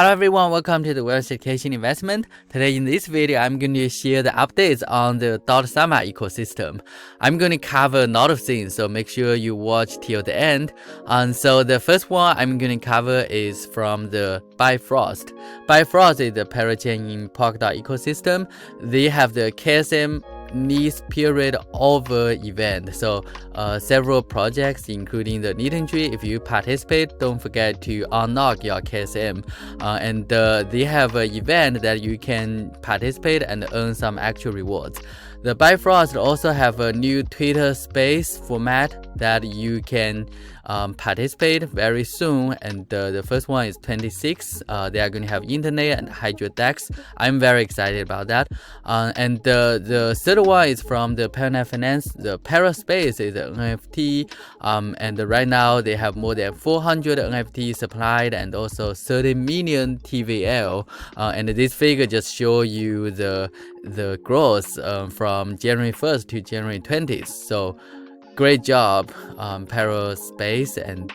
Hello everyone, welcome to the Wealth Education Investment. Today in this video, I'm going to share the updates on the Dotsama ecosystem. I'm going to cover a lot of things, so make sure you watch till the end. And so the first one I'm going to cover is from the Bifrost. Bifrost is the parachain in Polkadot ecosystem. They have the KSM needs period over event, so several projects including the knitting tree. If you participate, don't forget to unlock your KSM, and they have an event that you can participate and earn some actual rewards. The Bifrost also have a new Twitter space format that you can participate very soon, and the first one is 26. They are going to have internet and hydro DEX. I'm very excited about that. And the third one is from the Pendulum Finance. The paraspace is an NFT, and right now they have more than 400 NFT supplied and also 30 million TVL. And this figure just show you the growth from January 1st to January 20th. So great job, paraspace and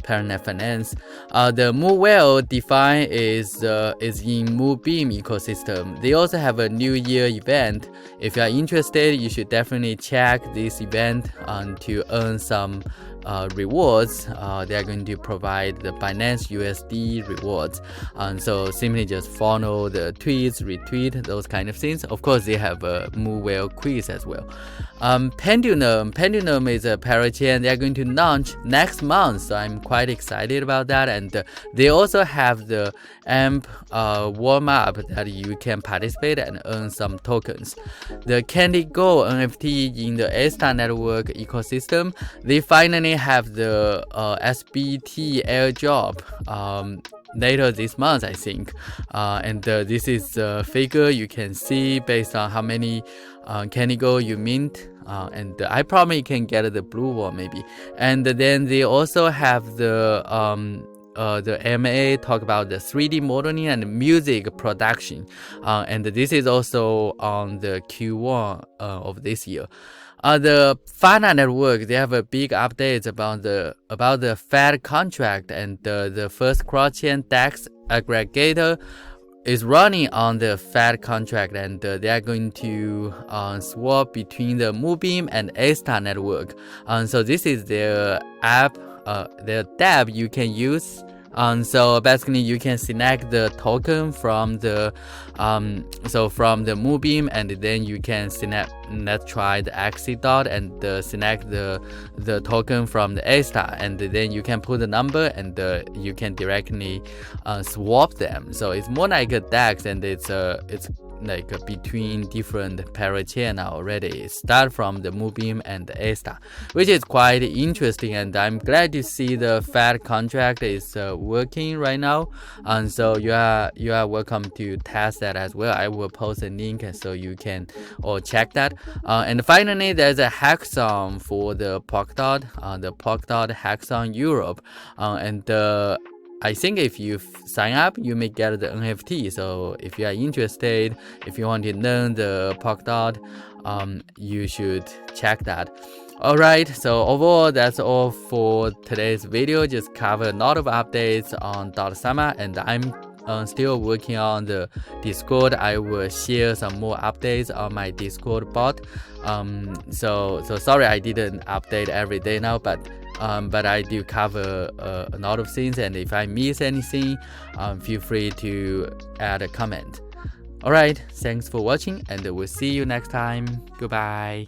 Pendulum Finance. The Moonwell DeFi is in Moonbeam ecosystem. They also have a New Year event. If you are interested, you should definitely check this event to earn some rewards. They are going to provide the Binance USD rewards, and so simply just follow the tweets, retweet, those kind of things. Of course, they have a Moonwell quiz as well. Pendulum is a parachain. They are going to launch next month, so I'm quite excited about that. And they also have the AMP warm up that you can participate and earn some tokens. The CandyGirl NFT in the Astar network ecosystem, they finally have the SBT airdrop later this month, I think. And this is a figure you can see based on how many CandyGirl you mint. And I probably can get the blue one maybe. And then they also have the MA talk about the 3D modeling and music production, and this is also on the Q1 of this year. The Phala network, they have a big update about the phatContract, and the first crosschain DEX aggregator is running on the phatContract, and they are going to swap between the Moonbeam and Astar network. So this is their app, their tab you can use. So basically you can select the token from the from the Moonbeam, and then you can select, let's try the exit dot, and select the token from the Astar, and then you can put the number, and you can directly swap them. So it's more like a DEX, and it's like between different parachain already. Start from the Moonbeam and the Astar, which is quite interesting, and I'm glad to see the phatContract is working right now. And so you are welcome to test that as well. I will post a link so you can all check that. And finally, there's a hackathon for the Polkadot, the Polkadot hackathon Europe, and I think if you sign up, you may get the NFT. So if you are interested, if you want to learn the Polkadot, you should check that. Alright, so overall, that's all for today's video. Just cover a lot of updates on Dotsama, and I'm still working on the Discord. I will share some more updates on my Discord bot. So sorry I didn't update every day now, but I do cover a lot of things, and if I miss anything, feel free to add a comment. Alright, thanks for watching, and we'll see you next time. Goodbye.